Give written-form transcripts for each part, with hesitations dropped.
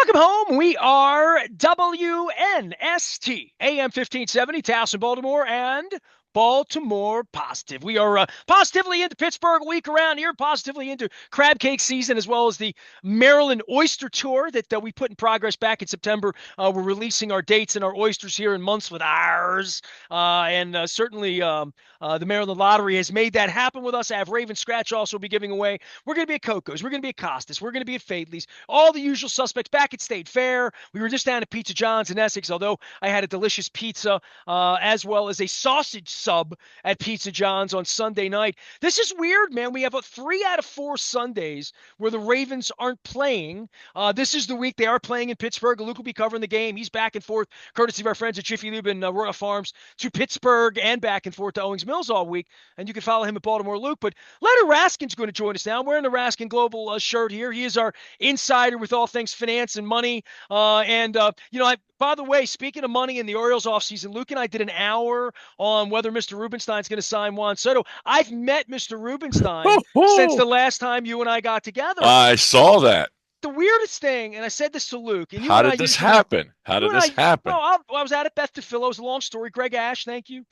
Welcome home. We are WNST, AM 1570, Towson, Baltimore, and Baltimore Positive. We are positively into Pittsburgh a week around here, positively into crab cake season, as well as the Maryland Oyster Tour that we put in progress back in September. We're releasing our dates and our oysters here in months with ours. And certainly the Maryland Lottery has made that happen with us. I have Raven Scratch also be giving away. We're going to be at Coco's. We're going to be at Costas. We're going to be at Fadley's. All the usual suspects back at State Fair. We were just down at Pizza John's in Essex, although I had a delicious pizza as well as a sausage sub at Pizza John's on Sunday night. This is weird, man. We have 3 out of 4 Sundays where the Ravens aren't playing. This is the week they are playing in Pittsburgh. Luke will be covering the game. He's back and forth, courtesy of our friends at Jiffy Lube and Royal Farms, to Pittsburgh and back and forth to Owings Mills all week. And you can follow him at Baltimore Luke. But Leonard Raskin's going to join us now. I'm wearing the Raskin Global shirt here. He is our insider with all things finance and money. By the way, speaking of money in the Orioles offseason, Luke and I did an hour on whether Mr. Rubenstein's going to sign Juan Soto. I've met Mr. Rubenstein since the last time you and I got together. I saw that. The weirdest thing, and I said this to Luke. And How did this happen? How did this happen? Well, I was out at Beth DeFillo. It was a long story. Greg Ash, thank you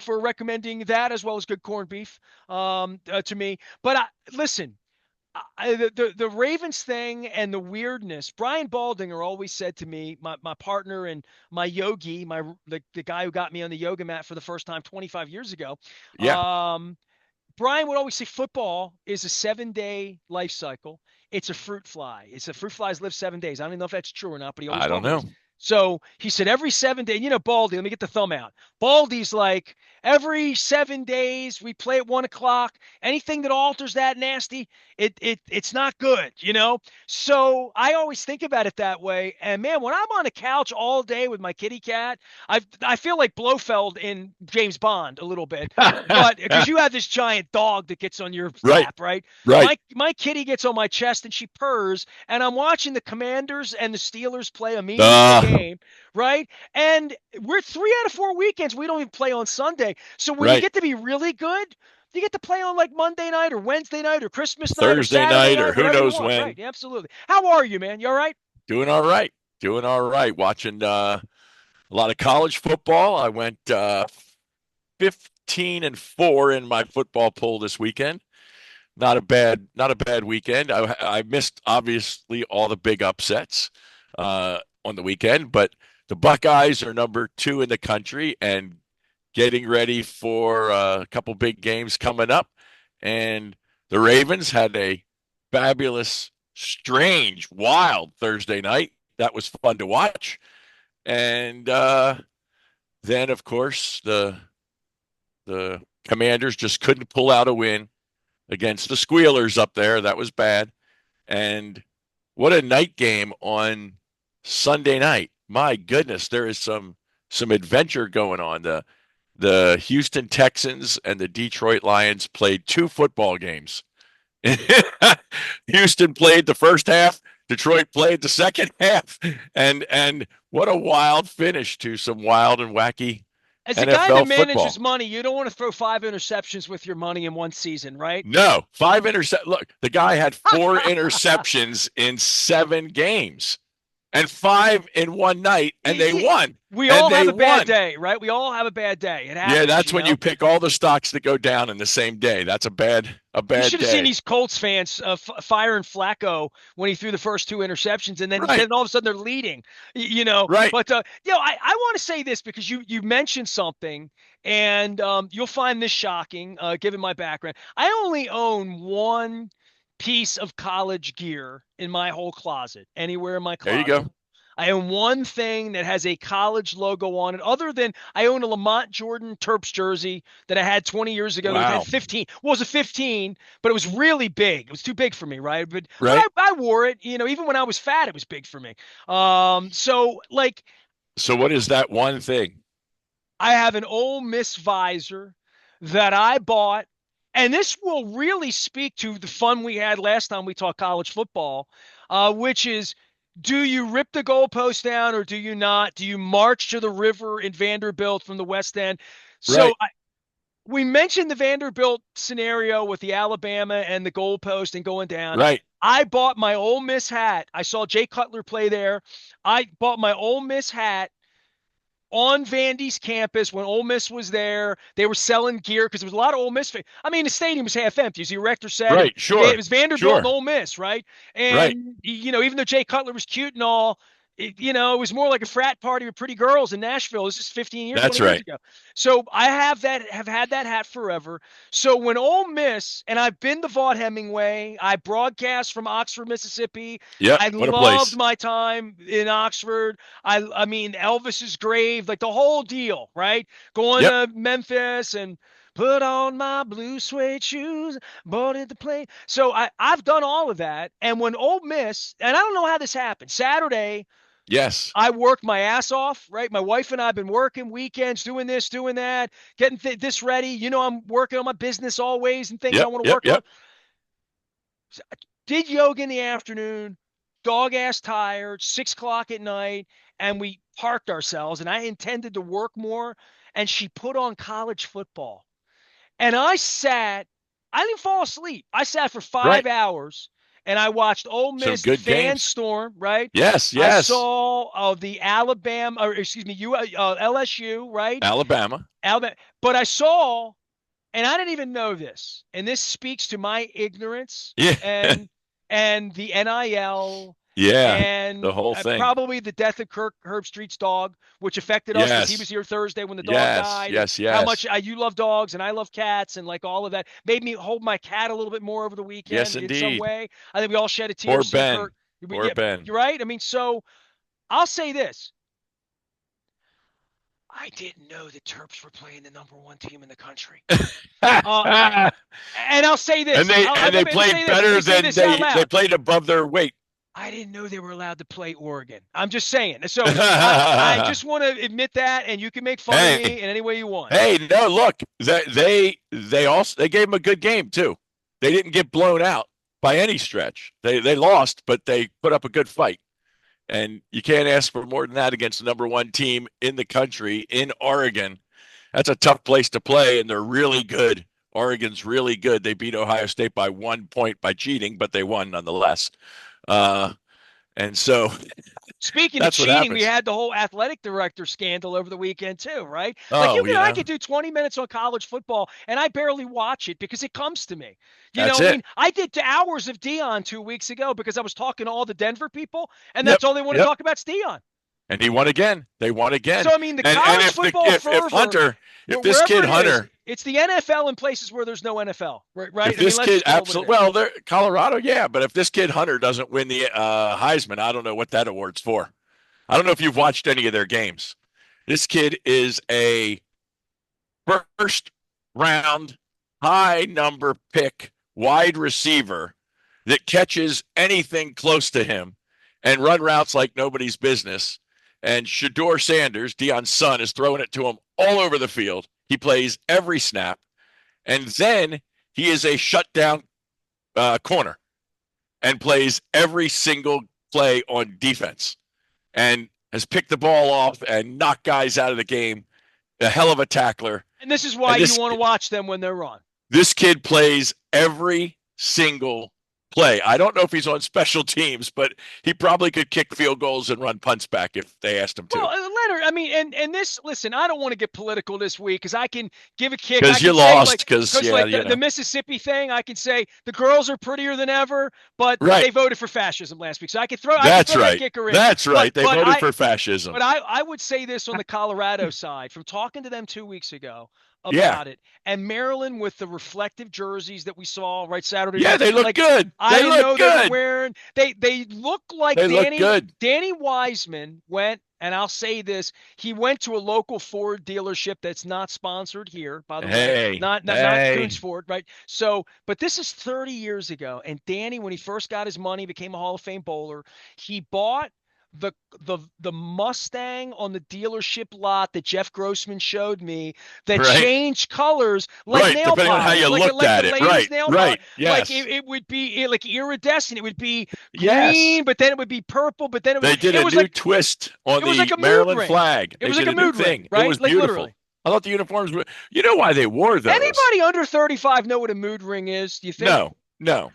for recommending that, as well as good corned beef to me. But listen, the Ravens thing and the weirdness. Brian Baldinger always said to me, my partner and my yogi, the guy who got me on the yoga mat for the first time 25 years ago. Yeah. Brian would always say football is a 7-day life cycle. It's a fruit fly. Fruit flies live 7 days. I don't even know if that's true or not, but he always I don't know. So he said every 7 days, Baldy, let me get the thumb out. Baldy's like, every 7 days we play at 1 o'clock. Anything that alters that nasty, it's not good, So I always think about it that way. And man, when I'm on the couch all day with my kitty cat, I feel like Blofeld in James Bond a little bit, but because you have this giant dog that gets on your lap, right? Right. My kitty gets on my chest and she purrs, and I'm watching the Commanders and the Steelers play a meaningful game, right? And we're 3 out of 4 weekends we don't even play on Sunday. So when you get to be really good, you get to play on like Monday night or Wednesday night or Christmas night Thursday or night Saturday or who knows when. Right, absolutely. How are you, man? You all right? Doing all right. Doing all right. Watching a lot of college football. I went 15-4 in my football poll this weekend. Not a bad weekend. I missed obviously all the big upsets on the weekend, but the Buckeyes are number 2 in the country and getting ready for a couple big games coming up. And the Ravens had a fabulous, strange, wild Thursday night. That was fun to watch. And then, of course, the Commanders just couldn't pull out a win against the Squealers up there. That was bad. And what a night game on Sunday night. My goodness, there is some adventure going on. The Houston Texans and the Detroit Lions played 2 football games. Houston played the first half, Detroit played the second half, and what a wild finish to some wild and wacky As a NFL guy that manages football. money, you don't want to throw 5 interceptions with your money in one season, right? No, 5 interceptions. Look, the guy had 4 interceptions in 7 games. And 5 in one night, and they won. We all have a bad day, right? We all have a bad day. It happens. Yeah, that's when you pick all the stocks that go down in the same day. That's a bad You should have day. seen these Colts fans firing Flacco when he threw the first 2 interceptions, and then all of a sudden they're leading. Right. But I want to say this because you mentioned something, and you'll find this shocking given my background. I only own one piece of college gear in my whole closet, anywhere in my closet. There you go. I own one thing that has a college logo on it, other than I own a Lamont Jordan Terps jersey that I had 20 years ago. Wow. That had 15. Well, it was a 15, but it was really big. It was too big for me, right? But I wore it. Even when I was fat, it was big for me. So what is that one thing? I have an Ole Miss visor that I bought. And this will really speak to the fun we had last time we talked college football, which is, do you rip the goalpost down or do you not? Do you march to the river in Vanderbilt from the West End? So we mentioned the Vanderbilt scenario with the Alabama and the goalpost and going down. Right. I bought my Ole Miss hat. I saw Jay Cutler play there. I bought my Ole Miss hat on Vandy's campus when Ole Miss was there. They were selling gear because there was a lot of Ole Miss fans. I mean, the stadium was half empty, as the erector said. Right. It Sure. was Vanderbilt and Sure. Ole Miss, right? Right. And, even though Jay Cutler was cute and all, it was more like a frat party with pretty girls in Nashville. This is 15 years, That's 20 years right. ago. So I have had that hat forever. So when Ole Miss, and I've been to Vaught Hemingway, I broadcast from Oxford, Mississippi. Yep. I What a loved place. my time in Oxford. I mean, Elvis's grave, like the whole deal, right? Going Yep. to Memphis and put on my blue suede shoes, boarded the plane. So I've done all of that. And when Ole Miss, and I don't know how this happened, Saturday, Yes. I worked my ass off, right? My wife and I have been working weekends, doing this, doing that, getting this ready. I'm working on my business always and things I Yep. want to Yep. work on. Yep. Did yoga in the afternoon, dog ass tired, 6 o'clock at night, and we parked ourselves. And I intended to work more. And she put on college football. And I didn't fall asleep. I sat for Right. 5 hours and I watched Ole Some Miss good fan games. storm, right? Yes. I Yes. saw the Alabama, or excuse me, LSU, right? Alabama. Alabama. But I saw, and I didn't even know this, and this speaks to my ignorance Yeah. and the NIL Yeah. The and whole thing. probably the death of Kirk Herbstreit's dog, which affected us because he was Yes. here Thursday when the dog Yes. died, and Yes. how much Yes. you love dogs and I love cats, and like all of that made me hold my cat a little bit more over the Yes, weekend in some indeed. way. I think we all shed a tear Poor seeing Ben. Kirk. Poor Yeah, Ben. you're right. I mean, so I'll say this. I didn't know the Terps were playing the number one team in the country. Uh, and and I'll say this. they Let me say played this. Let better me say than this out they loud. played above their weight. I didn't know they were allowed to play Oregon. I'm just saying. So I just want to admit that, and you can make fun of Hey, me in any way you want. hey, no, look, they gave them a good game too. They didn't get blown out by any stretch. They lost, but they put up a good fight. And you can't ask for more than that against the number one team in the country in Oregon. That's a tough place to play, and they're really good. Oregon's really good. They beat Ohio State by 1 point by cheating, but they won nonetheless. Uh, and so Speaking of that's what cheating, we happens. had the whole athletic director scandal over the weekend too, right? Like Oh, I could do 20 minutes on college football and I barely watch it because it comes to me. that's I it. mean, I did hours of Dion 2 weeks ago because I was talking to all the Denver people, and Yep, that's all they want to yep. talk about is Dion. And he won again. They won again. So I mean, the And college if the football if fervor, Hunter, if this wherever kid it is, Hunter, it's the NFL in places where there's no NFL, right? if I mean, this let's kid just call it what it absolutely is. well, they're Colorado, yeah, but if this kid Hunter doesn't win the Heisman, I don't know what that award's for. I don't know if you've watched any of their games. This kid is a first round high number pick wide receiver that catches anything close to him and run routes like nobody's business. And Shador Sanders, Deion's son, is throwing it to him all over the field. He plays every snap. And then he is a shutdown corner and plays every single play on defense and has picked the ball off and knocked guys out of the game. A hell of a tackler. And this is why And you want to watch them when they're on. this kid plays every single play. I don't know if he's on special teams, but he probably could kick field goals and run punts back if they asked him to. Well, Leonard, I mean, and this, listen, I don't want to get political this week because I can give a kick. Because you lost. Because the Mississippi thing, I can say the girls are prettier than ever, but right. they voted for fascism last week, so I can throw That's that right. kicker in. That's right. They voted for fascism. But I would say this on the Colorado side, from talking to them 2 weeks ago about it, and Maryland with the reflective jerseys that we saw right Saturday. Yeah, night, they look good. I they didn't know look good. they were wearing. They look like they look good. Danny Wiseman went. And I'll say this: he went to a local Ford dealership that's not sponsored here, by the way, not Coons Ford, right? So, but this is 30 years ago, and Danny, when he first got his money, became a Hall of Fame bowler. He bought the Mustang on the dealership lot that Jeff Grossman showed me that changed colors like nail depending polish, on how you looked at it. Right. Yes. Like it would be like iridescent. It would be green, but then it would be purple, but then it was. They did a new twist on the like Maryland flag. It was like a mood ring, right? It was like beautiful. Literally. I thought the uniforms were. You know why they wore those? Anybody under 35 know what a mood ring is? Do you think? No, no.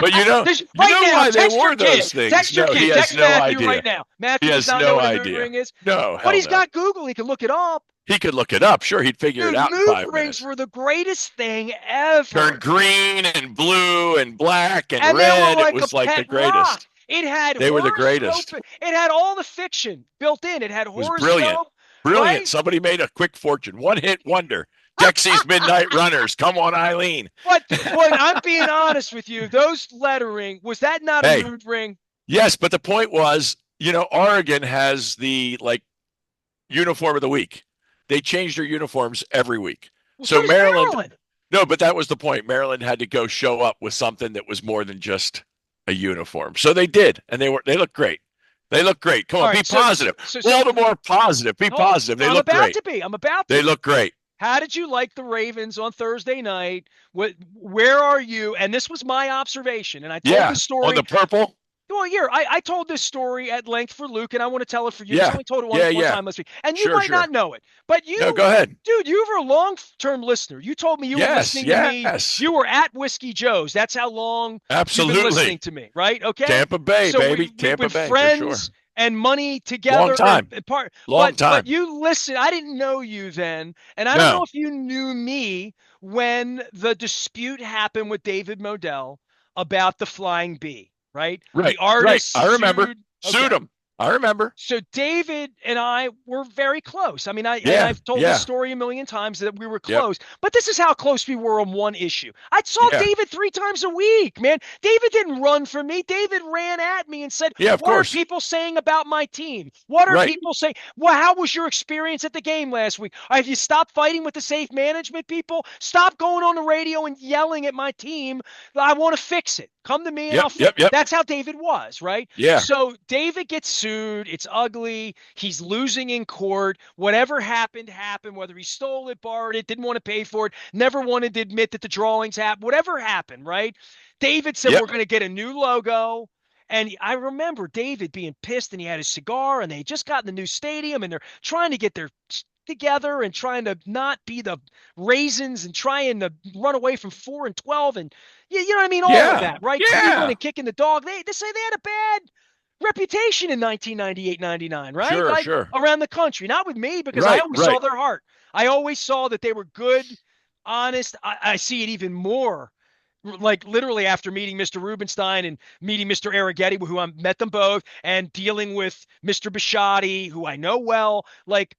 But you know, you Right know now, why they text your wore kid. those things? Text your No, he kid. has Text no Matthew right idea. now. He Matthew does has not know no what a mood idea. ring is. No, But hell he's no. got Google. He can look it up. He could look it up. Sure, he'd figure it Dude, out in mood 5 minutes. rings were the greatest thing Turned ever. green and blue and black and And they were red. It like a was like the pet rock. greatest. It had They were the horoscope. greatest. It It had all the fiction built in. It had was brilliant. horoscope, Brilliant. right? Somebody made a quick fortune. One hit wonder. Dexy's Midnight Runners. Come on, Eileen. But I'm being honest with you. Those lettering, was that not a Hey, mood ring? yes, but the point was, Oregon has the uniform of the week. They change their uniforms every week. Well, so So does Maryland, Maryland. no, but that was the point. Maryland had to go show up with something that was more than just a uniform. So they did, and they look great. They look great. Come All on, be right, positive. Baltimore positive. Be positive. They I'm look about great. to be. I'm about They to. look great. How did you like the Ravens on Thursday night? Where are you? And this was my observation, and I told Yeah, this on story. the purple. Well, here, I told this story at length for Luke, and I want to tell it for you because I Yeah, only told it one, yeah, one yeah. time last week. And you Sure, might sure. not know it. But No, you, go ahead. dude, you were a long-term listener. You told me you were Yes, listening to me. yes. You were at Whiskey Joe's. That's how long you've been listening Absolutely. to me, right? Okay. Tampa Bay, So baby. we've Tampa been Bay for sure. friends and money Long together time. and part. Long But time. you listen. I didn't know you then, and I don't know No. if you knew me when the dispute happened with David Modell about the Flying Bee, right? Right. The Right. artist I remember. sued. Sued Okay. him. I remember. So David and I were very close. I mean, Yeah. I've told this Yeah. story a million times that we were Yep. close, but this is how close we were on one issue. I saw Yeah. David 3 times a week, man. David didn't run from me. David ran at me and said, Yeah, of "What are course. people saying about my team? What are Right. people saying? Well, how was your experience at the game last week? Have you stopped fighting with the safe management people? Stop going on the radio and yelling at my team. I want to fix it. Come to me and Yep. I'll fix." Yep. Yep. That's how David was, right? Yeah. So David gets sued. It's ugly. He's losing in court. Whatever happened, happened. Whether he stole it, borrowed it, didn't want to pay for it, never wanted to admit that the drawings happened, whatever happened, right? David said, Yep. "We're going to get a new logo." And I remember David being pissed, and he had his cigar, and they had just gotten the new stadium, and they're trying to get their together and trying to not be the raisins and trying to run away from 4-12 and you know what I mean, all of Yeah. that, right? Cleveland Yeah. and kicking the dog. They say they had a bad reputation in 1998-99, right? Sure. Like Sure. around the country, not with me because I Right. always saw Right. their heart. I always saw that they were good, honest. I see it even more like literally after meeting Mr. Rubenstein and meeting Mr. Arrighetti, who I met them both, and dealing with Mr. Bisciotti, who I know well. Like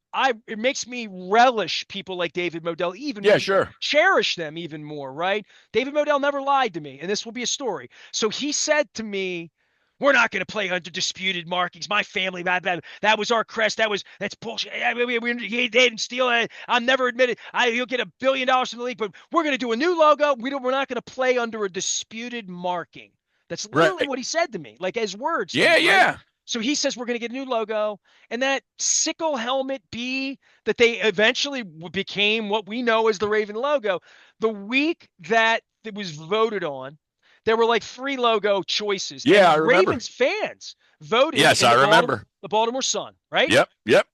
it makes me relish people like David Modell even Yeah. more, Sure. cherish them even more, right? David Modell never lied to me, and this will be a story. So he said to me, "We're not going to play under disputed markings. My family, that was our crest. That's bullshit. They didn't steal it. I'll never admit it. You'll get $1 billion from the league, but we're going to do a new logo. We're not going to play under a disputed marking." That's literally Right. what he said to me, like as words. Yeah. To me, right? Yeah. So he says we're going to get a new logo, and that sickle helmet B that they eventually became what we know as the Raven logo. The week that it was voted on, there were like 3 logo choices. Yeah. I And remember. Ravens fans voted Yes, in I remember. The Baltimore Sun, right? Yep. Yep.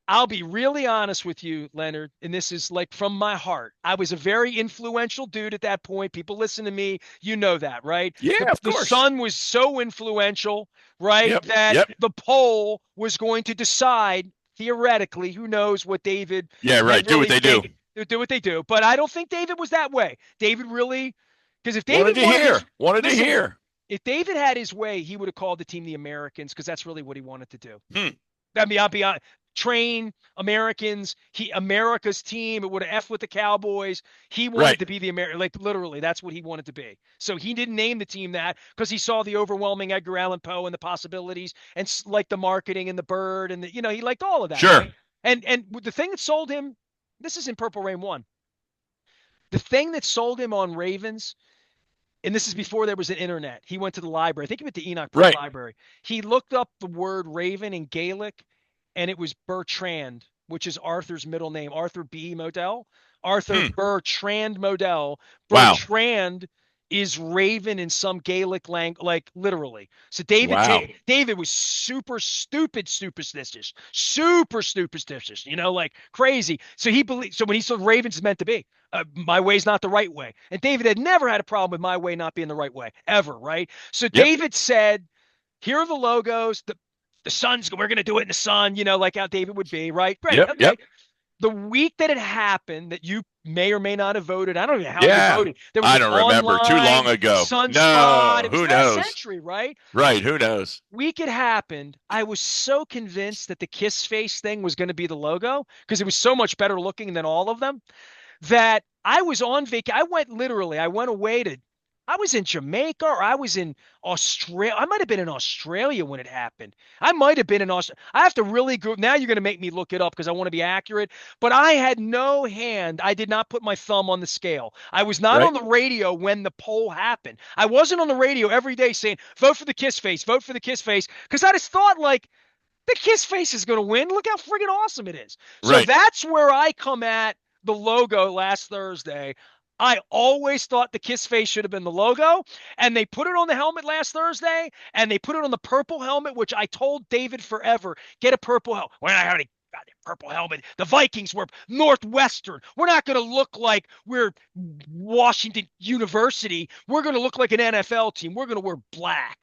I'll be really honest with you, Leonard, and this is like from my heart. I was a very influential dude at that point. People listen to me. You know that, right? Yeah. Of The course. Sun was so influential, right, Yep. that Yep. the poll was going to decide, theoretically, who knows what David Yeah. Right. had Do what really they do. do what they do. But I don't think David was that way. David really, because if Wanted David to hear. Wanted to listen, hear. if David had his way, he would have called the team the Americans because that's really what he wanted to do. Hmm. I mean, I'll be honest. Train Americans. America's team. It would have F with the Cowboys. He wanted Right. to be the American. Like literally, that's what he wanted to be. So he didn't name the team that because he saw the overwhelming Edgar Allan Poe and the possibilities and like the marketing and the bird and he liked all of that. Sure. Right? And the thing that sold him, this is in Purple Rain 1. The thing that sold him on Ravens, and this is before there was an internet. He went to the library. I think he went to Enoch Right. Library. He looked up the word Raven in Gaelic, and it was Bertrand, which is Arthur's middle name. Arthur B. Modell. Arthur Bertrand Modell. Wow. Bertrand is Raven in some Gaelic language, like literally. So Wow. David was super stupid superstitious, super superstitious, like crazy. So he believed. So when he said Raven's meant to be, my way's not the right way, and David had never had a problem with my way not being the right way ever, right? So Yep. David said, "Here are the logos. The sun's. We're gonna do it in the sun, like how David would be, right? Great, Yep. okay." Yep. The week that it happened, that you may or may not have voted, I don't know how you Yeah. voted. There was I an don't remember. Too long online ago. sunspot. No. It was Who last knows? century, right? Right. Who knows? Week it happened, I was so convinced that the kiss face thing was going to be the logo because it was so much better looking than all of them that I was on vacation. I went away I was in Jamaica or I was in Australia. I might have been in Australia when it happened. I might have been in Australia. I have to really go. Now you're going to make me look it up because I want to be accurate. But I had no hand. I did not put my thumb on the scale. I was not Right. on the radio when the poll happened. I wasn't on the radio every day saying, vote for the kiss face, vote for the kiss face. Because I just thought, like, the kiss face is going to win. Look how friggin' awesome it is. So Right. that's where I come at the logo last Thursday. I always thought the kiss face should have been the logo, and they put it on the helmet last Thursday, and they put it on the purple helmet, which I told David forever, get a purple helmet. We're not having a goddamn purple helmet. The Vikings were Northwestern. We're not going to look like we're Washington University. We're going to look like an NFL team. We're going to wear black.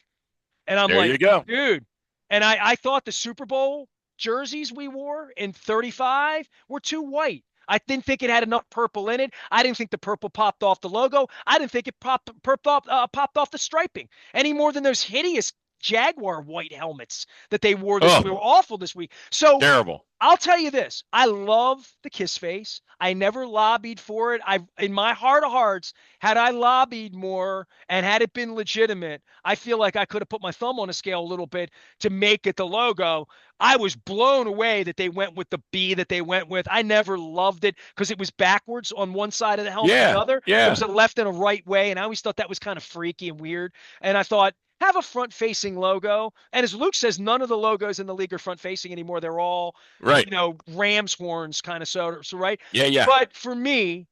And I'm There like, you go. dude. And I thought the Super Bowl jerseys we wore in 35 were too white. I didn't think it had enough purple in it. I didn't think the purple popped off the logo. I didn't think it popped off the striping any more than those hideous Jaguar white helmets that they wore this week. Oh, They were awful this week. So terrible. I'll tell you this. I love the kiss face. I never lobbied for it. In my heart of hearts, had I lobbied more and had it been legitimate, I feel like I could have put my thumb on a scale a little bit to make it the logo. I was blown away that they went with the B that they went with. I never loved it because it was backwards on one side of the helmet and the Yeah. other. There Yeah. was a left and a right way, and I always thought that was kind of freaky and weird. And I thought, have a front-facing logo. And as Luke says, none of the logos in the league are front-facing anymore. They're all, Right. ram's horns kind of so right. Yeah. Yeah. But for me,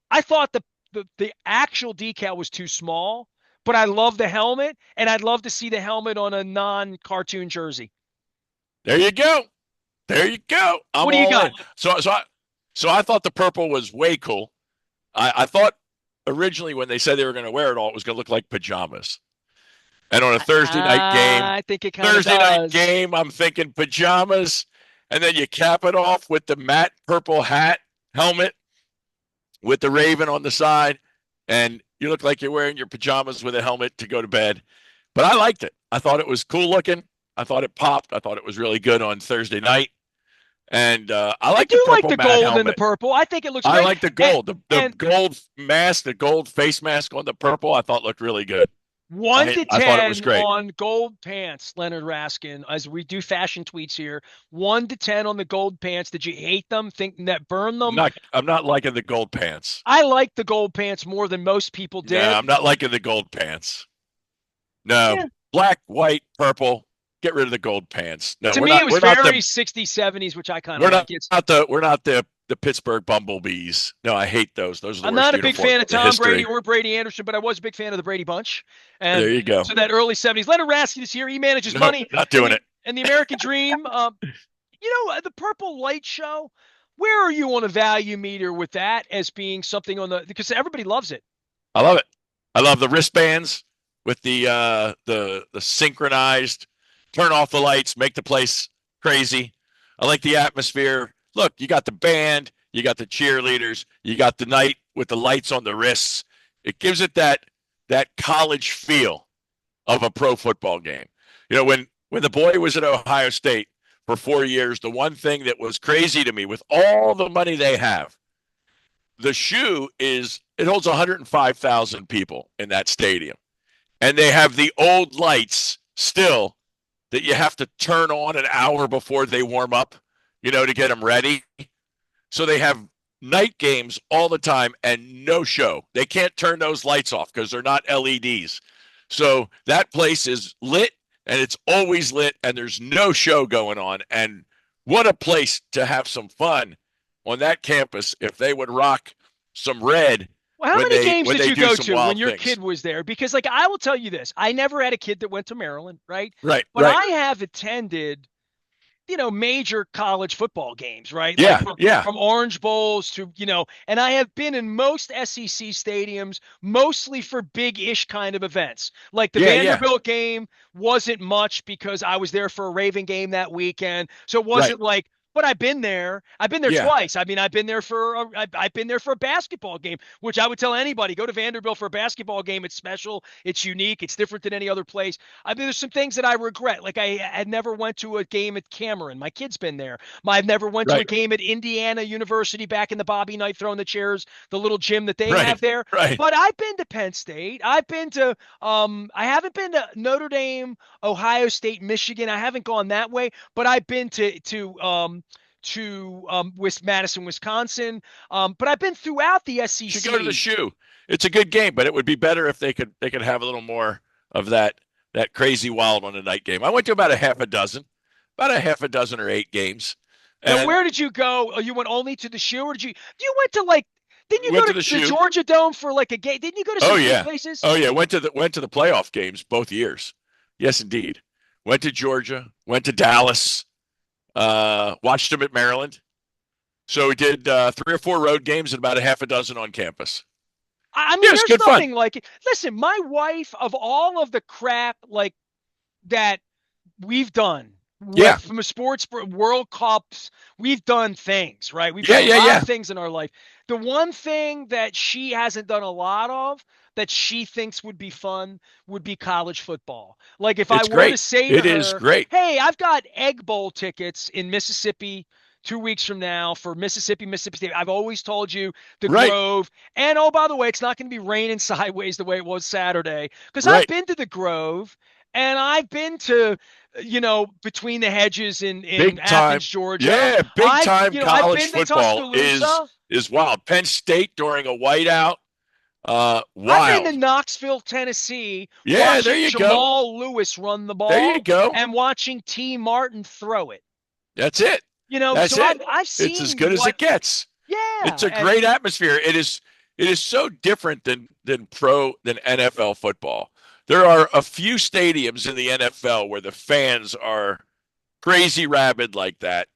I thought the actual decal was too small, but I love the helmet, and I'd love to see the helmet on a non-cartoon jersey. There you go. There you go. I'm What do you all got? in. So I thought the purple was way cool. I thought originally when they said they were going to wear it all, it was going to look like pajamas. And on a I think it kind of Thursday night does. game, I'm thinking pajamas, and then you cap it off with the matte purple hat helmet with the raven on the side, and you look like you're wearing your pajamas with a helmet to go to bed. But I liked it. I thought it was cool looking. I thought it popped. I thought it was really good on Thursday night. And I I like the do like purple the matte gold and the helmet. purple. I think it looks I great. like the And gold. The and gold mask, the gold face mask on the purple, I thought looked really good. one to I thought it was ten great. on gold pants, Leonard Raskin, as we do fashion tweets here. 1 to 10 on the gold pants. Did you hate them? Think that burn them? I'm not liking the gold pants. I like the gold pants more than most people No, did. I'm not liking the gold pants. No, Yeah. black, white, purple. Get rid of the gold pants. No, To we're me, it not. was We're not very the. 60s, 70s, which I kind We're of like. not the Pittsburgh Bumblebees. No, I hate those. Those are the I'm worst not a big uniforms fan of in Tom Brady history. or Brady Anderson, but I was a big fan of the Brady Bunch. There And you go. so that early 70s. Leonard Raskin is here. He manages No, money not doing it. and the American Dream. The Purple Light Show. Where are you on a value meter with that as being something because everybody loves it. I love it. I love the wristbands with the synchronized turn off the lights, make the place crazy. I like the atmosphere. Look, you got the band, you got the cheerleaders, you got the night with the lights on the wrists. It gives it that college feel of a pro football game. When the boy was at Ohio State for 4 years, the one thing that was crazy to me with all the money they have, the shoe it holds 105,000 people in that stadium. And they have the old lights still that you have to turn on an hour before they warm up, to get them ready. So they have night games all the time and no show. They can't turn those lights off because they're not LEDs. So that place is lit and it's always lit and there's no show going on. And what a place to have some fun on that campus if they would rock some red Well, how many games when did they you do go some to when wild your things. kid was there? Because, like, I will tell you this: I never had a kid that went to Maryland, right? Right, But right. I have attended major college football games, right? Like Yeah, from yeah, Orange Bowls to, and I have been in most SEC stadiums, mostly for big-ish kind of events. Like the yeah, yeah. Vanderbilt game wasn't much because I was there for a Raven game that weekend. So it Right. wasn't like, but I've been there. I've been there Yeah, twice. I mean, I've been there for a basketball game, which I would tell anybody, go to Vanderbilt for a basketball game. It's special. It's unique. It's different than any other place. I mean, there's some things that I regret. Like I had never went to a game at Cameron. My kid's been there. I've never went to a right, game at Indiana University back in the Bobby Knight throwing the chairs, the little gym that they have right, there. right. But I've been to Penn State. I've been to I haven't been to Notre Dame, Ohio State, Michigan. I haven't gone that way, but I've been Madison, Wisconsin. But I've been throughout the Should go to the SEC. shoe. It's a good game, but it would be better if they could have a little more of that crazy wild on a night game. I went to about a half a dozen or 8 games, Now, and where did you go? Oh, you went only to the shoe, or you went to like? Didn't you go went to to the the shoe. Georgia Dome for like a game? Didn't you go to Oh some big yeah, places? oh yeah. Went to the playoff games both years. Yes, indeed. Went to Georgia. Went to Dallas. Watched them at Maryland. So we did 3 or 4 road games and about a half a dozen on campus. I Yeah, mean, it's there's good fun. nothing like it. Listen, my wife, of all of the crap like that we've done Yeah, with from a sports World Cups, we've done things, right? We've yeah, done a yeah, lot of yeah. things in our life. The one thing that she hasn't done a lot of that she thinks would be fun would be college football. Like if I It's were to great. say to It is her, great. "Hey, I've got Egg Bowl tickets in Mississippi 2 weeks from now for Mississippi State." I've always told you the Right, Grove. And oh, by the way, it's not going to be raining sideways the way it was Saturday because I've right. been to the Grove and I've been to between the hedges in Big time. Athens, Georgia. Yeah, big time I've college been to football Tuscaloosa. is wild. Penn State during a whiteout, I've been to wild. Knoxville, Tennessee, Yeah, there watching you go. Jamal Lewis run the There you ball go. and watching T. Martin throw it. That's it. That's So it. I've It's as seen good as what, it gets. It's yeah, a and great atmosphere. It is so different than NFL football. There are a few stadiums in the NFL where the fans are crazy rabid like that,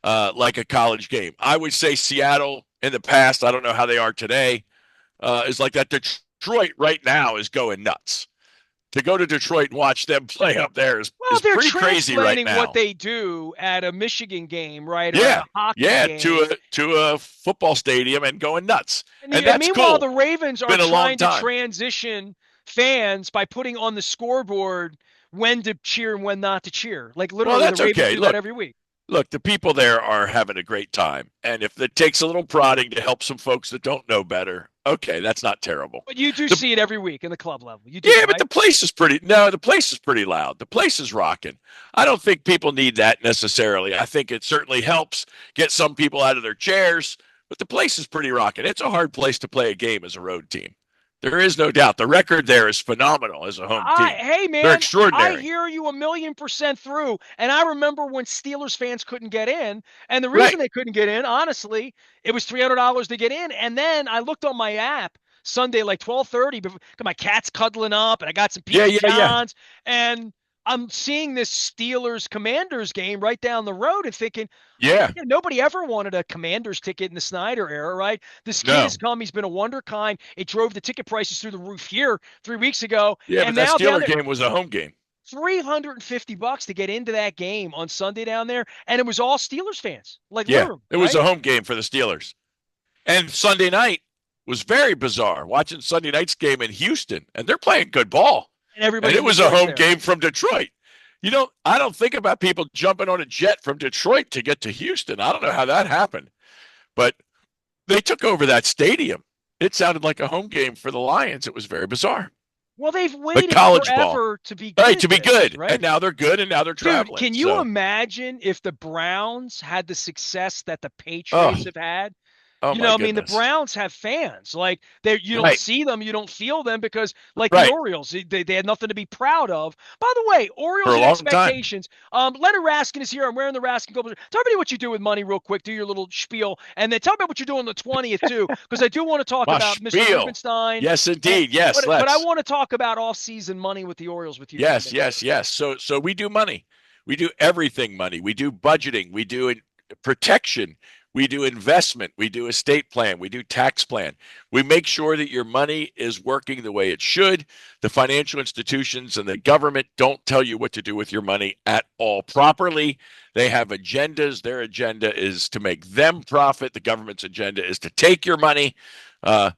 like a college game. I would say Seattle in the past, I don't know how they are today, is like that. Detroit right now is going nuts. To go to Detroit and watch them play up there well, is they're pretty crazy right transplanting what now. they do at a Michigan game, right, or at Yeah, a hockey yeah, game. to a football stadium and going nuts, and And that's meanwhile, the cool. Ravens are Been a long trying to time. transition fans by putting on the scoreboard when to cheer and when not to cheer. Like Well, literally, the that's Ravens okay. do that Look, every week. look, the people there are having a great time, and if it takes a little prodding to help some folks that don't know better, okay, that's not terrible. But you do The see it every week in the club level. You do, Yeah, but right? the place is pretty. No, the place is pretty loud. The place is rocking. I don't think people need that necessarily. I think it certainly helps get some people out of their chairs, but the place is pretty rocking. It's a hard place to play a game as a road team. There is no doubt. The record there is phenomenal as a home team. Hey They're man, I extraordinary. hear you 1,000,000% through. And I remember when Steelers fans couldn't get in, and the Right. reason they couldn't get in, honestly, it was $300 to get in. And then I looked on my app Sunday like 12:30, got my cat's cuddling up, and I got some Yeah, PB yeah, yeah. Johns, and I'm seeing this Steelers Commanders game right down the road and thinking, Yeah. nobody ever wanted a Commanders ticket in the Snyder era, right? This kid has No. come. He's been a wonder kind. It drove the ticket prices through the roof here 3 weeks ago. Yeah, but And that now down Steeler there, game was a home game. $350 to get into that game on Sunday down there. And it was all Steelers fans, like Yeah, literally, it was right? a home game for the Steelers. And Sunday night was very bizarre. Watching Sunday night's game in Houston, and they're playing good ball. And And everybody it in was a Detroit's home there. game from Detroit. I don't think about people jumping on a jet from Detroit to get to Houston. I don't know how that happened, but they took over that stadium. It sounded like a home game for the Lions. It was very bizarre. Well, they've But waited college ball, forever to be good right, at to be this, good. And right? now they're good, and now they're Dude, traveling. can you So, imagine if the Browns had the success that the Patriots oh, have had? Oh You my know, I mean, the goodness. Browns have fans. Like they, you don't Right. see them, you don't feel them because, like the Right. Orioles, they had nothing to be proud of. By the way, For Orioles a and long time. expectations. Leonard Raskin is here. I'm wearing the Raskin Global. Tell me what you do with money, real quick. Do your little spiel, and then tell me what you're doing on the 20th too, because I do want to talk My about Mr. spiel. Rubenstein. Yes, And, indeed. Yes, but I let's. want to talk about off-season money with the Orioles with you for a Yes, minute yes, here. yes. So we do money. We do everything money. We do budgeting. We do protection. We do investment. We do estate plan. We do tax plan. We make sure that your money is working the way it should. The financial institutions and the government don't tell you what to do with your money at all properly. They have agendas. Their agenda is to make them profit. The government's agenda is to take your money.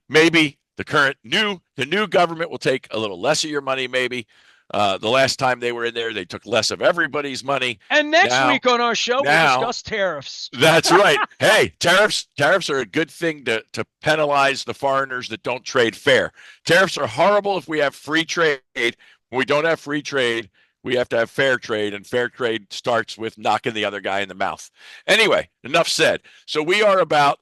Maybe the new government will take a little less of your money. Maybe the last time they were in there, they took less of everybody's money. And next Now, week on our show, we'll now discuss tariffs. that's right. Hey, tariffs are a good thing to penalize the foreigners that don't trade fair. Tariffs are horrible if we have free trade. When we don't have free trade, we have to have fair trade, and fair trade starts with knocking the other guy in the mouth. Anyway, enough said. So we are about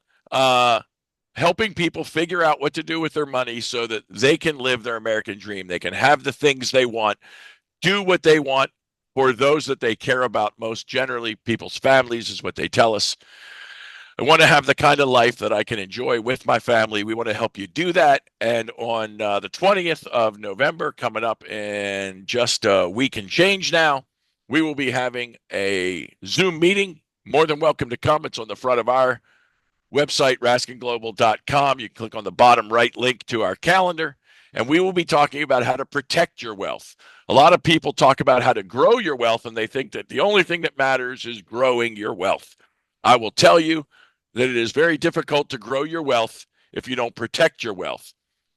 helping people figure out what to do with their money so that they can live their American dream. They can have the things they want, do what they want for those that they care about most. Generally, people's families is what they tell us. I want to have the kind of life that I can enjoy with my family. We want to help you do that. And on the 20th of November, coming up in just a week and change now, we will be having a Zoom meeting. More than welcome to come. It's on the front of our website, raskinglobal.com. You can click on the bottom right link to our calendar, and we will be talking about how to protect your wealth. A lot of people talk about how to grow your wealth, and they think that the only thing that matters is growing your wealth. I will tell you that it is very difficult to grow your wealth if you don't protect your wealth.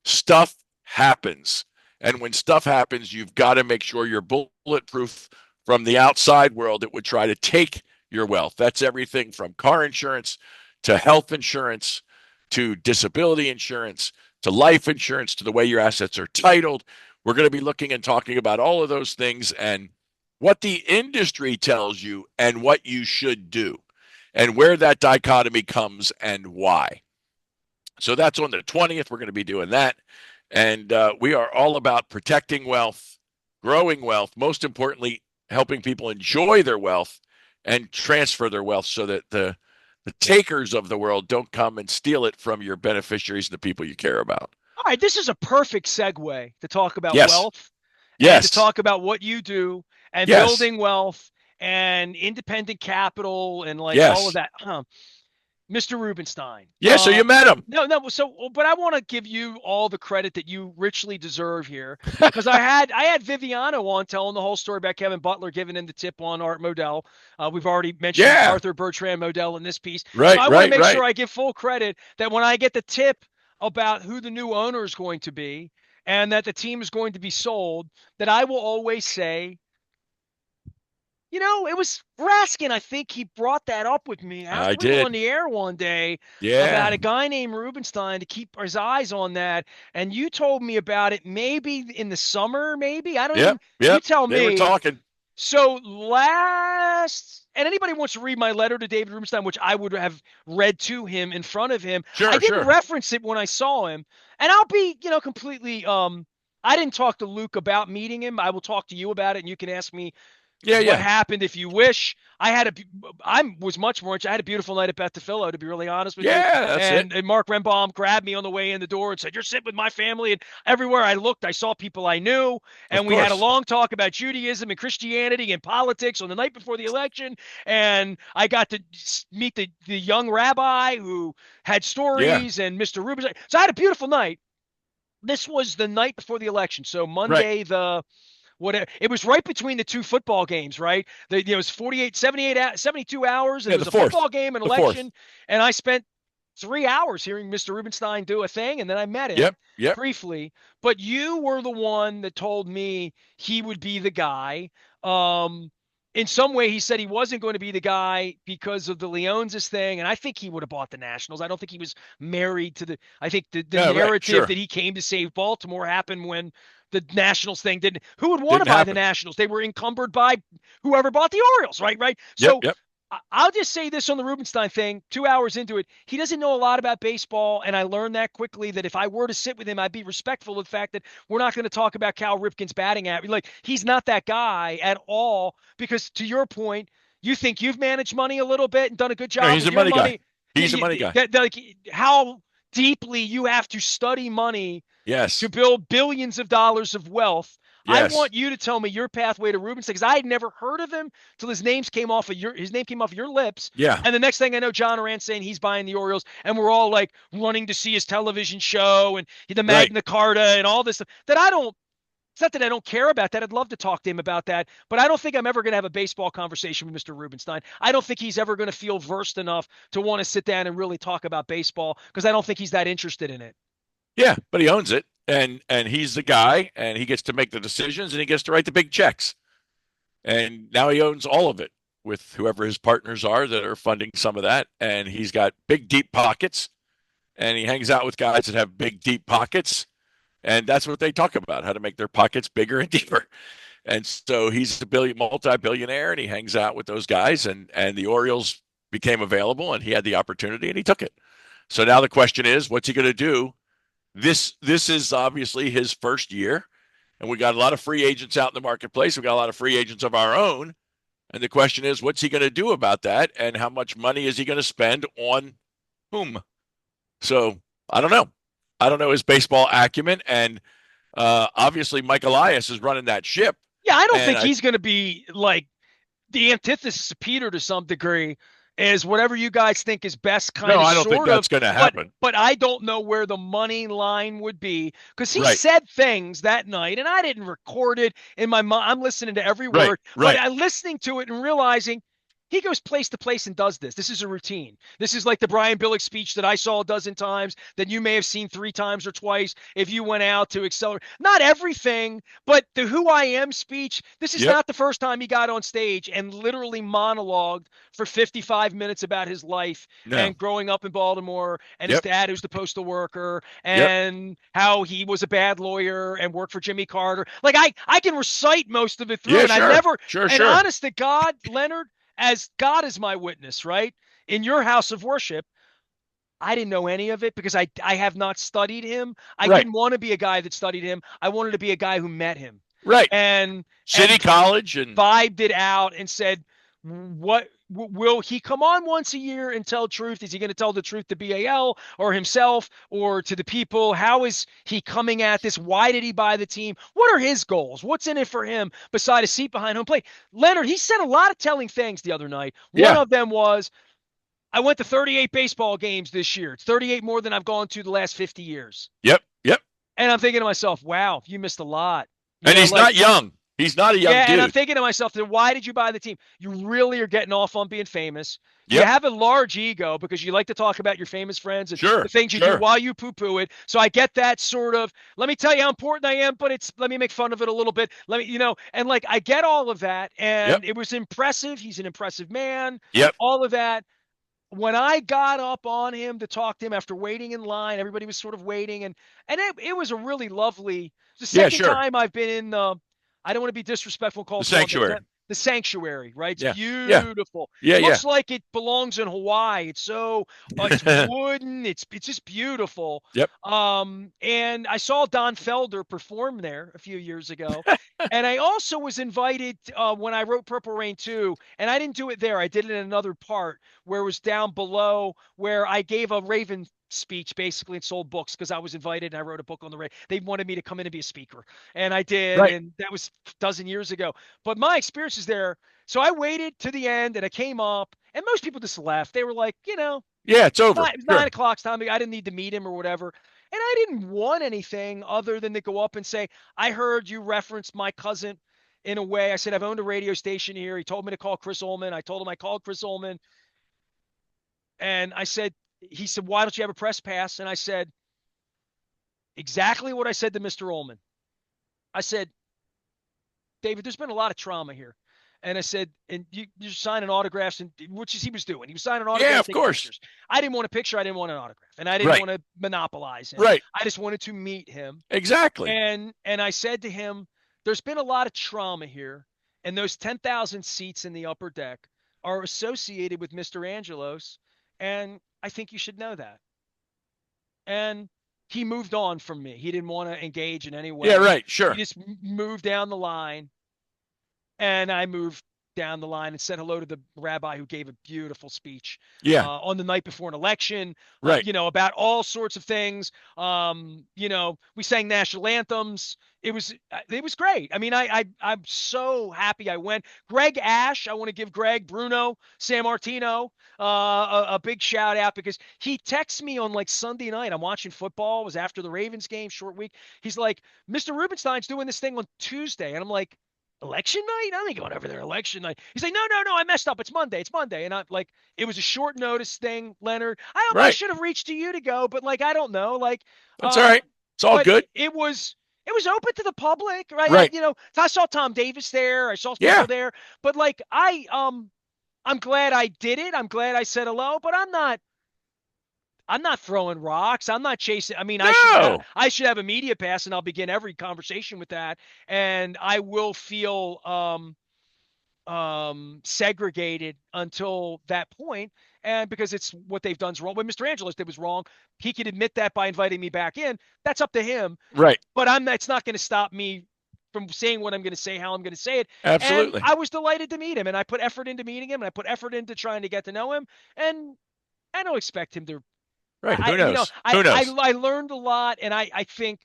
Stuff happens. And when stuff happens, you've got to make sure you're bulletproof from the outside world that would try to take your wealth. That's everything from car insurance to health insurance, to disability insurance, to life insurance, to the way your assets are titled. We're going to be looking and talking about all of those things and what the industry tells you and what you should do and where that dichotomy comes and why. So that's on the 20th. We're going to be doing that. And we are all about protecting wealth, growing wealth, most importantly, helping people enjoy their wealth and transfer their wealth so that the takers of the world don't come and steal it from your beneficiaries and the people you care about. All right, this is a perfect segue to talk about Yes. wealth and to Yes. talk about what you do and Yes. building wealth and independent capital and like all of Yes. that. Mr. Rubenstein. Yeah. So you met him. No. So, but I want to give you all the credit that you richly deserve here, because I had Viviano on telling the whole story about Kevin Butler giving him the tip on Art Modell. We've already mentioned Yeah. Arthur Bertrand Modell in this piece, so Right. I want to Right. make sure Right. I give full credit that when I get the tip about who the new owner is going to be and that the team is going to be sold, that I will always say, it was Raskin. I think he brought that up with me. I We were did. on the air one day Yeah. about a guy named Rubenstein to keep his eyes on that. And you told me about it maybe in the summer, maybe. I don't Yep. even, you Yep. tell They were me. talking. So and anybody wants to read my letter to David Rubenstein, which I would have read to him in front of him. I Sure. didn't Sure. reference it when I saw him. And I'll be, completely, I didn't talk to Luke about meeting him. I will talk to you about it, and you can ask me Yeah. what Yeah. happened if you wish. I was much more. I had a beautiful night at Beth DeFillo, to be really honest with you. Yeah. That's it. And Mark Rembaum grabbed me on the way in the door and said, "You're sitting with my family." And everywhere I looked, I saw people I knew. Of And we had a course. long talk about Judaism and Christianity and politics on the night before the election. And I got to meet the young rabbi who had Yeah. stories and Mr. Rubinstein. So I had a beautiful night. This was the night before the election. So Right. Monday, whatever, it was right between the two football games, right? It was 48, 78, 72 hours, and Yeah. it The was a fourth. football game and The fourth. election. And I spent 3 hours hearing Mr. Rubenstein do a thing, and then I met him Yep. Yep. briefly. But you were the one that told me he would be the guy. In some way, he said he wasn't going to be the guy because of the Leonsis thing, and I think he would have bought the Nationals. I don't think he was married to the. I think the Yeah. Right. narrative Sure. that he came to save Baltimore happened when the Nationals thing didn't. Who would want to Didn't buy the happen. Nationals? They were encumbered by whoever bought the Orioles, right? Right. Yep. So Yep. I'll just say this on the Rubenstein thing, 2 hours into it. He doesn't know a lot about baseball, and I learned that quickly that if I were to sit with him, I'd be respectful of the fact that we're not going to talk about Cal Ripken's batting average. Like, he's not that guy at all, because to your point, you think you've managed money a little bit and done a good No, job he's with a your money guy. money. He's a money guy. Like, how deeply you have to study money to Yes. build billions of dollars of wealth. I Yes. want you to tell me your pathway to Rubenstein, because I had never heard of him till his name came off of your lips. Yeah. And the next thing I know, John Morant's saying he's buying the Orioles, and we're all like running to see his television show and the Right. Magna Carta and all this stuff that I don't. It's not that I don't care about that. I'd love to talk to him about that, but I don't think I'm ever going to have a baseball conversation with Mr. Rubenstein. I don't think he's ever going to feel versed enough to want to sit down and really talk about baseball, because I don't think he's that interested in it. Yeah, but he owns it, and he's the guy, and he gets to make the decisions, and he gets to write the big checks. And now he owns all of it with whoever his partners are that are funding some of that. And he's got big, deep pockets, and he hangs out with guys that have big, deep pockets. And that's what they talk about, how to make their pockets bigger and deeper. And so he's a multi-billionaire, and he hangs out with those guys. And the Orioles became available, and he had the opportunity, and he took it. So now the question is, what's he going to do? This is obviously his first year, and we got a lot of free agents out in the marketplace. We got a lot of free agents of our own, and the question is, what's he going to do about that, and how much money is he going to spend on whom? So I don't know. I don't know his baseball acumen, and obviously Mike Elias is running that ship. Yeah, I don't And think he's going to be like the antithesis of Peter to some degree, is whatever you guys think is best, no, kind of, I don't think sort of. that's going to But happen. but I don't know where the money line would be, because he Right, said things that night, and I didn't record it in my mind. I'm listening to every right, word, but right. I'm listening to it and realizing he goes place to place and does this. This is a routine. This is like the Brian Billick speech that I saw a dozen times, that you may have seen 3 times or twice if you went out to accelerate. Not everything, but the Who I Am speech. This is Yep. not the first time he got on stage and literally monologued for 55 minutes about his life No. and growing up in Baltimore, and his Yep. dad, who's the postal worker, Yep. and how he was a bad lawyer and worked for Jimmy Carter. Like, I can recite most of it through, Yeah. and I Sure. never, Sure. and Sure. honest to God, Leonard, as God is my witness, right? In your house of worship, I didn't know any of it because I have not studied him. I Right. didn't want to be a guy that studied him. I wanted to be a guy who met him Right. and City College and vibed it out and said, what will he come on once a year and tell truth? Is he going to tell the truth to BAL or himself or to the people? How is he coming at this? Why did he buy the team? What are his goals? What's in it for him beside a seat behind home plate? Leonard, he said a lot of telling things the other night. One yeah. of them was, I went to 38 baseball games this year. It's 38 more than I've gone to the last 50 years. Yep. Yep. And I'm thinking to myself, wow, you missed a lot. And he's Like, not young. He's not a young yeah, and I'm dude. thinking to myself, then why did you buy the team? You really are getting off on being famous. You Yep. have a large ego because you like to talk about your famous friends and the Sure. things you do Sure. while you poo-poo it. So I get that sort of, let me tell you how important I am, but let me make fun of it a little bit. Let me, and like, I get all of that. Yep. And it was impressive. He's an impressive man, Yep. all of that. When I got up on him to talk to him after waiting in line, everybody was sort of waiting, and it was a really lovely. It's the Yeah. second Sure. time I've been in the. I don't want to be disrespectful and call The it the wrong thing. sanctuary. The sanctuary, right? It's Yeah. Yeah. beautiful. Yeah. Yeah. Looks like it belongs in Hawaii. It's so it's wooden. It's just beautiful. Yep. And I saw Don Felder perform there a few years ago, and I also was invited when I wrote Purple Rain 2, and I didn't do it there. I did it in another part where it was down below, where I gave a Raven speech basically and sold books because I was invited and I wrote a book on the radio. They wanted me to come in and be a speaker, and I did, Right. and that was a dozen years ago. But my experiences there, so I waited to the end and I came up, and most people just left. They were like, Yeah. It's over. it's Sure. 9 o'clock time. I didn't need to meet him or whatever. And I didn't want anything other than to go up and say, I heard you referenced my cousin in a way. I said, I've owned a radio station here. He told me to call Chris Ullman. I told him I called Chris Ullman. And he said, why don't you have a press pass? And I said, exactly what I said to Mr. Ullman. I said, David, there's been a lot of trauma here. And I said, and you're signing autographs, and which is he was doing. He was signing Yeah. autographs, Of taking course. pictures. I didn't want a picture. I didn't want an autograph, and I didn't Right. want to monopolize him. Right. I just wanted to meet him. Exactly. And I said to him, there's been a lot of trauma here, and those 10,000 seats in the upper deck are associated with Mr. Angelos, and I think you should know that. And he moved on from me. He didn't want to engage in any Yeah, way. right. He Sure. just moved down the line, and I moved down the line and said hello to the rabbi who gave a beautiful speech Yeah, on the night before an election, right. about all sorts of things. We sang national anthems. It was great. I mean, I'm so happy I went. Greg Ash, I want to give Greg, Bruno, San Martino a big shout out because he texts me on like Sunday night. I'm watching football. It was after the Ravens game, short week. He's like, Mr. Rubenstein's doing this thing on Tuesday, and I'm like, election night? I ain't going over there election night. He's like, no, I messed up. It's Monday. It's Monday. And I'm like, it was a short notice thing, Leonard. I Right. should have reached to you to go, but like, I don't know. Like, That's all right. It's all but good. it was open to the public, right? Right. I saw Tom Davis there. I saw people Yeah. there, but like, I'm glad I did it. I'm glad I said hello, but I'm not throwing rocks. I'm not chasing. I mean, No. I should have a media pass, and I'll begin every conversation with that. And I will feel segregated until that point. And because it's what they've done's wrong. What Mr. Angelos did was wrong. He can admit that by inviting me back in. That's up to him. Right. But it's not going to stop me from saying what I'm going to say, how I'm going to say it. And Absolutely. I was delighted to meet him, and I put effort into meeting him, and I put effort into trying to get to know him. And I don't expect him to. Right. Who knows? Who knows? I learned a lot, and I think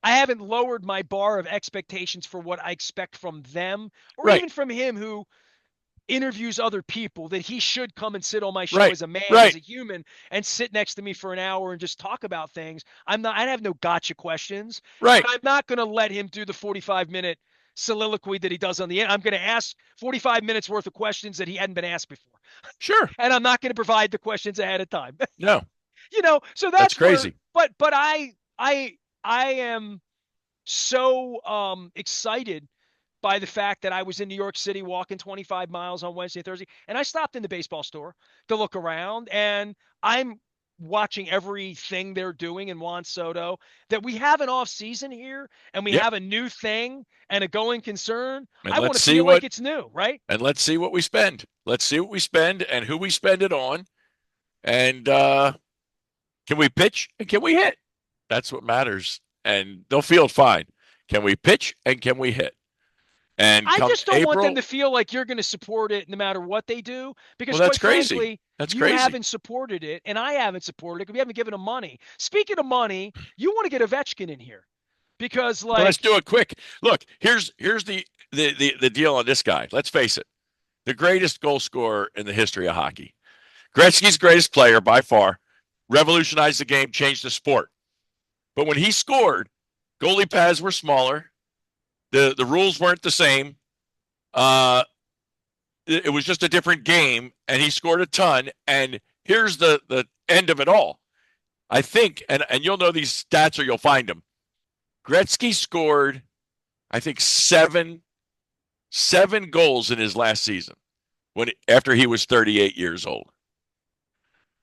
I haven't lowered my bar of expectations for what I expect from them, or Right. even from him who interviews other people, that he should come and sit on my show Right. as a man, as Right. a human, and sit next to me for an hour and just talk about things. I have no gotcha questions, Right. but I'm not going to let him do the 45-minute soliloquy that he does on the end. I'm going to ask 45 minutes worth of questions that he hadn't been asked before. Sure. And I'm not going to provide the questions ahead of time. No. So That's that's where, crazy. but I am so excited by the fact that I was in New York City walking 25 miles on Wednesday and Thursday, and I stopped in the baseball store to look around, and I'm watching everything they're doing in Juan Soto. That we have an off season here, and we Yep. have a new thing and a going concern. And I want let's to see feel what like it's new, right? and let's see what we spend. Let's see what we spend and who we spend it on. And can we pitch and can we hit? That's what matters. And they'll field fine. Can we pitch and can we hit? And I come just don't want them April, to feel like you're going to support it no matter what they do, well, because that's quite crazy. frankly, That's you crazy. haven't supported it, and I haven't supported it because we haven't given them money. Speaking of money, you want to get Ovechkin in here because, Well, let's like, do it quick. Look, here's the deal on this guy. Let's face it, the greatest goal scorer in the history of hockey. Gretzky's greatest player by far, revolutionized the game, changed the sport. But when he scored, goalie pads were smaller. The rules weren't the same. Uh, it was just a different game, and he scored a ton. And here's the end of it all. I think, and you'll know these stats or you'll find them. Gretzky scored, I think, seven goals in his last season after he was 38 years old.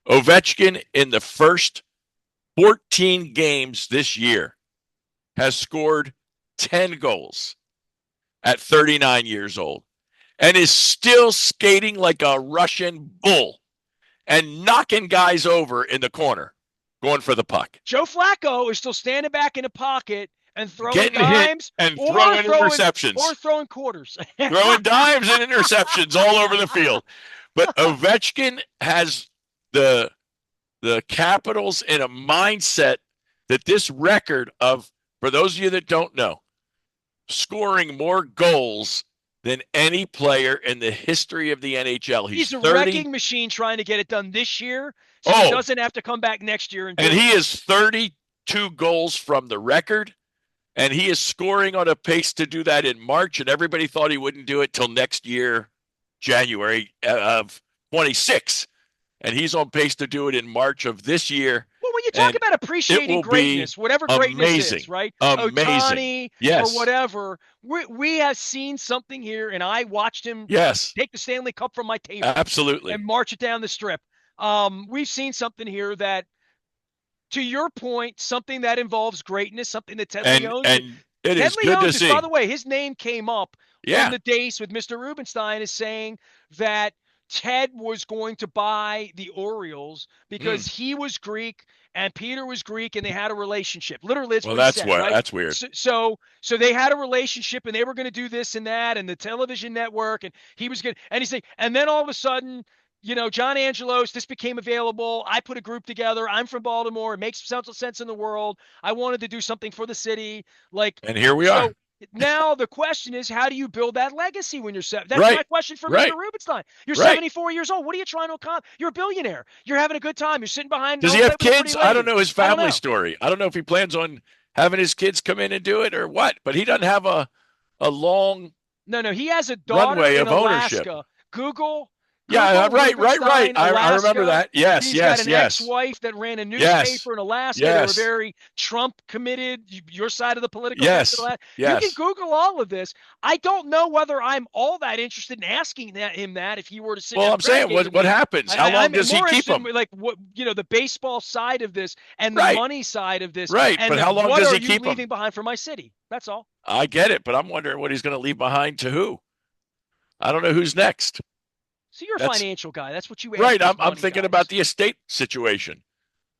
Ovechkin in the first 14 games this year has scored 10 goals at 39 years old and is still skating like a Russian bull and knocking guys over in the corner, going for the puck. Joe Flacco is still standing back in the pocket and throwing Getting hit dimes and or throwing interceptions. or throwing quarters. Throwing dimes and interceptions all over the field. But Ovechkin has the Capitals in a mindset that this record of, for those of you that don't know, scoring more goals than any player in the history of the NHL. He's a 30, wrecking machine trying to get it done this year, so he doesn't have to come back next year and he is 32 goals from the record, and he is scoring on a pace to do that in March, and everybody thought he wouldn't do it till next year, January of 26. And he's on pace to do it in March of this year. Well, when you talk about appreciating greatness, whatever greatness is, right? Amazing. Ohtani Yes. or whatever, we have seen something here, and I watched him take the Stanley Cup from my table. Absolutely. And march it down the strip. We've seen something here that, to your point, something that involves greatness, something that Ted Leonsis. And it is good to see. By the way, his name came up on the days with Mr. Rubenstein, is saying that Ted was going to buy the Orioles because Mm. he was Greek and Peter was Greek and they had a relationship. Literally, that's Well, what he said, right? that's weird. So they had a relationship and they were going to do this and that and the television network and he was good. And he's like, and then all of a sudden, John Angelos, this became available. I put a group together. I'm from Baltimore. It makes sense in the world. I wanted to do something for the city. Like, And here we are. so now the question is, how do you build that legacy when you're set? That's Right. my question for Mr. Right. Rubenstein. You're Right. 74 years old. What are you trying to accomplish? You're a billionaire. You're having a good time. You're sitting behind Does he home plate have with a pretty kids? I don't lady. know his I don't family know. story. I don't know if he plans on having his kids come in and do it or what, but he doesn't have a long No. He has a daughter runway in of ownership. Alaska. Google Yeah, right. Rubenstein, I remember Alaska. that. Yes, He's got yes, an yes. ex-wife that ran a Yes. newspaper in Alaska. They were Yes. very Trump committed. Your side of the political fence in Yes. Alaska. You can Yes. Google all of this. I don't know whether I'm all that interested in asking him that if he were to sit Well, down I'm saying with what me. happens? How long I'm does he more keep interested them? in like what the baseball side of this and the Right. money side of this Right. and But how long what does are he you keep them? leaving behind for my city? That's all. I get it, but I'm wondering what he's going to leave behind to who. I don't know who's next. So you're a That's financial guy. That's what you ask right. these I'm money thinking guys. about the estate situation.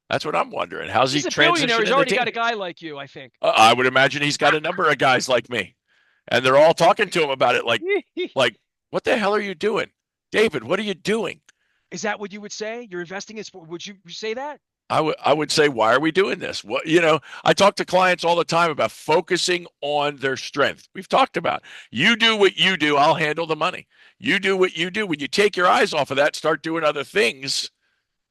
That's what I'm wondering. How's he He's a billionaire. transition He's in the already team? got a guy like you, I think. I would imagine he's got a number of guys like me, and they're all talking to him about it. Like, what the hell are you doing, David? What are you doing? Is that what you would say? You're investing in sport. Would you say that? I would say, why are we doing this? What I talk to clients all the time about focusing on their strength. We've talked about you do what you do, I'll handle the money. You do what you do. When you take your eyes off of that, start doing other things.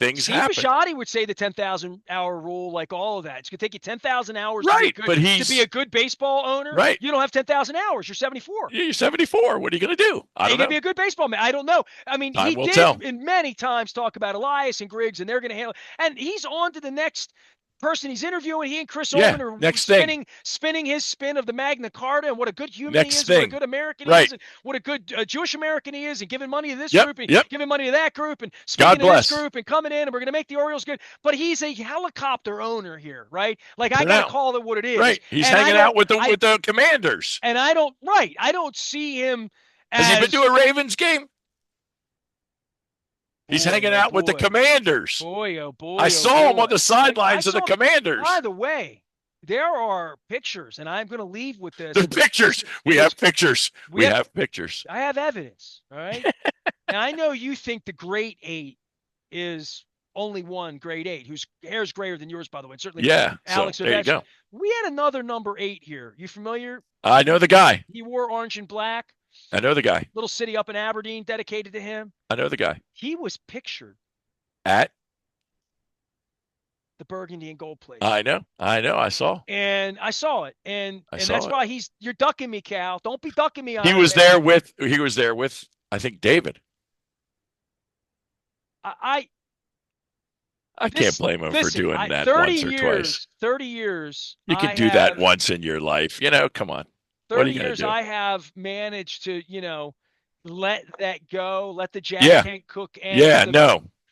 Things Steve happen. Bisciotti would say the 10,000 hour rule, like all of that. It's going to take you 10,000 hours right, to be a good baseball owner. Right. You don't have 10,000 hours. You're 74. You're 74. What are you going to do? I don't know. You're going to be a good baseball man. I don't know. I mean, Time he will did tell. in many times talk about Elias and Griggs, and they're going to handle. And he's on to the next person he's interviewing. He and Chris Ullman are spinning his spin of the Magna Carta and what a good human he is, what a good American he is, and what a good Jewish American he is, and giving money to this group and giving money to that group, and speaking to this group and coming in, and we're going to make the Orioles good. But he's a helicopter owner here, right? Like I got to call it what it is. Right. He's hanging out with the Commanders. And I don't see him. Has he been to a Ravens game? He's hanging out with the Commanders. Boy, oh boy. I saw him on the sidelines of the Commanders. By the way, there are pictures, and I'm going to leave with this. The pictures. We have pictures. We have pictures. I have evidence. All right. And I know you think the great 8 is only one grade 8 whose hair is grayer than yours, by the way. Certainly, Alex. So there you go. We had another number 8 here. You familiar? I know the guy. He wore orange and black. I know the guy. Little city up in Aberdeen dedicated to him. I know the guy. He was pictured at the Burgundy and Gold Place. I know. I saw. And I saw it. And that's why you're ducking me, Cal. Don't be ducking me on He was there with I think David. I can't blame him for doing that 30 once years, or twice. 30 years. You can do that once in your life. Come on. 30 years I have managed to, let that go, let the Jack Kent Cook end.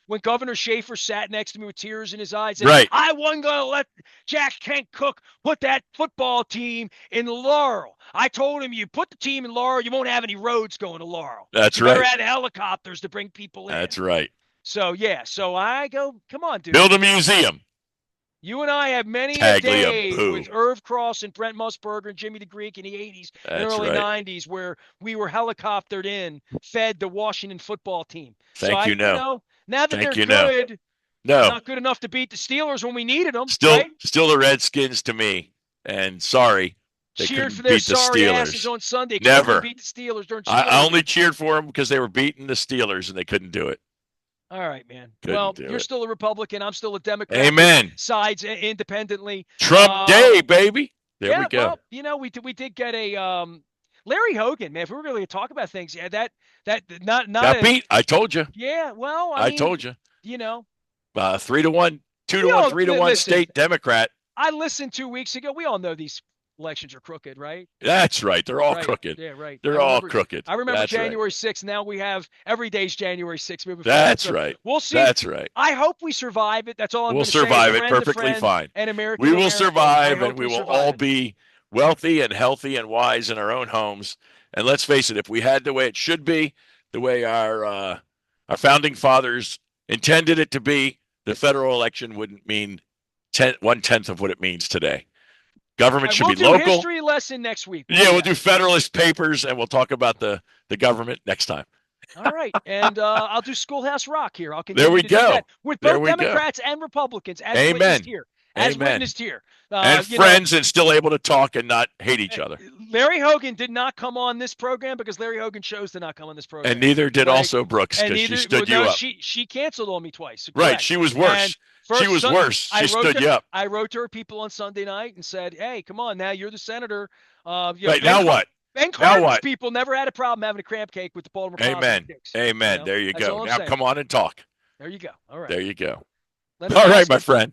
When Governor Schaefer sat next to me with tears in his eyes, and I wasn't going to let Jack Kent Cook put that football team in Laurel. I told him, you put the team in Laurel, you won't have any roads going to Laurel. That's you right. better add helicopters to bring people in. That's right. So, so I go, come on, dude. Build a museum. You and I have many a days with Irv Cross and Brent Musburger and Jimmy the Greek in the 80s and early 90s where we were helicoptered in, fed the Washington football team. Now that they're good, not good enough to beat the Steelers when we needed them. Still the Redskins to me. And sorry, they cheered for beat their the sorry Steelers. asses on Sunday. Never beat the Steelers during. I only cheered for them because they were beating the Steelers and they couldn't do it. All right, man. You're still a Republican. I'm still a Democrat. Amen. Sides independently. Trump Day, baby. There we go. Well, we did get a Larry Hogan, man. If we were really going to talk about things, that got beat. I told you. Yeah, well, I told you. 3-1, 2-1, 3-1 state Democrat. I listened 2 weeks ago. We all know these elections are crooked, right? That's right. They're all crooked. Yeah, right. They're all crooked. I remember January 6th. Now we have every day's January 6th moving forward. That's right. We'll see. That's right. I hope we survive it. That's all I'm going to say. We'll survive it perfectly fine. And American. We will survive, and we will all be wealthy and healthy and wise in our own homes. And let's face it, if we had the way it should be, the way our Our founding fathers intended it to be. The federal election wouldn't mean 1/10 of what it means today. Government should We'll be do local. history lesson next week. We'll do Federalist Papers, and we'll talk about the government next time. All right. And I'll do Schoolhouse Rock here. I'll There continue we to do go. that with There both we go. Democrats and Republicans, as Amen. witnessed here. As Amen. witnessed here. And friends and still able to talk and not hate each other. Larry Hogan did not come on this program because Larry Hogan chose to not come on this program. And neither did also Brooks because she stood you up. She canceled on me twice. So right. She was worse. She was worse. She stood you up. I wrote to her people on Sunday night and said, hey, come on now. You're the senator. Right. Now what? Ben Cardin's people never had a problem having a crab cake with the Baltimore Amen. Kicks. Amen. You know? There you go. Now come on and talk. There you go. All right. There you go. All right, my friend.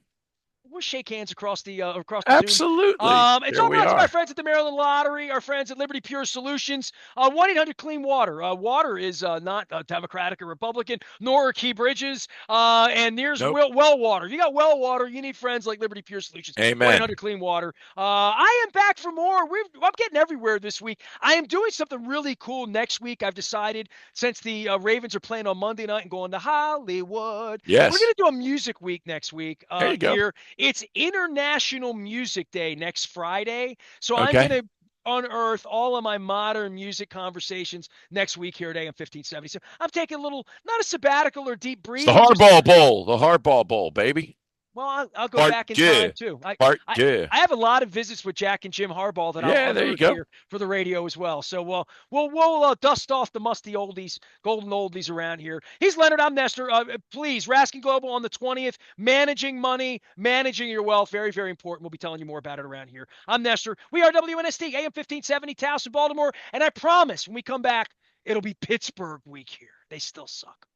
We'll shake hands across the Absolutely. Zoom. It's all about my friends at the Maryland Lottery, our friends at Liberty Pure Solutions. 1-800-CLEAN-WATER. Water is not Democratic or Republican, nor are Key Bridges. And there's well water. If you got well water, you need friends like Liberty Pure Solutions. Amen. 1-800-CLEAN-WATER. I am back for more. I'm getting everywhere this week. I am doing something really cool next week. I've decided, since the Ravens are playing on Monday night and going to Hollywood. Yes. We're going to do a music week next week. There you go. Here. It's International Music Day next Friday. So I'm going to unearth all of my modern music conversations next week here today on 1570. So I'm taking a little, not a sabbatical or deep breathing. It's the Hardball Bowl. The Hardball Bowl, baby. Well, I'll go back in time, too. I have a lot of visits with Jack and Jim Harbaugh that I'll hear for the radio as well. So we'll dust off the musty oldies, golden oldies around here. He's Leonard. I'm Nestor. Please, Raskin Global on the 20th. Managing money, managing your wealth. Very, very important. We'll be telling you more about it around here. I'm Nestor. We are WNST, AM 1570, Towson, Baltimore. And I promise when we come back, it'll be Pittsburgh week here. They still suck.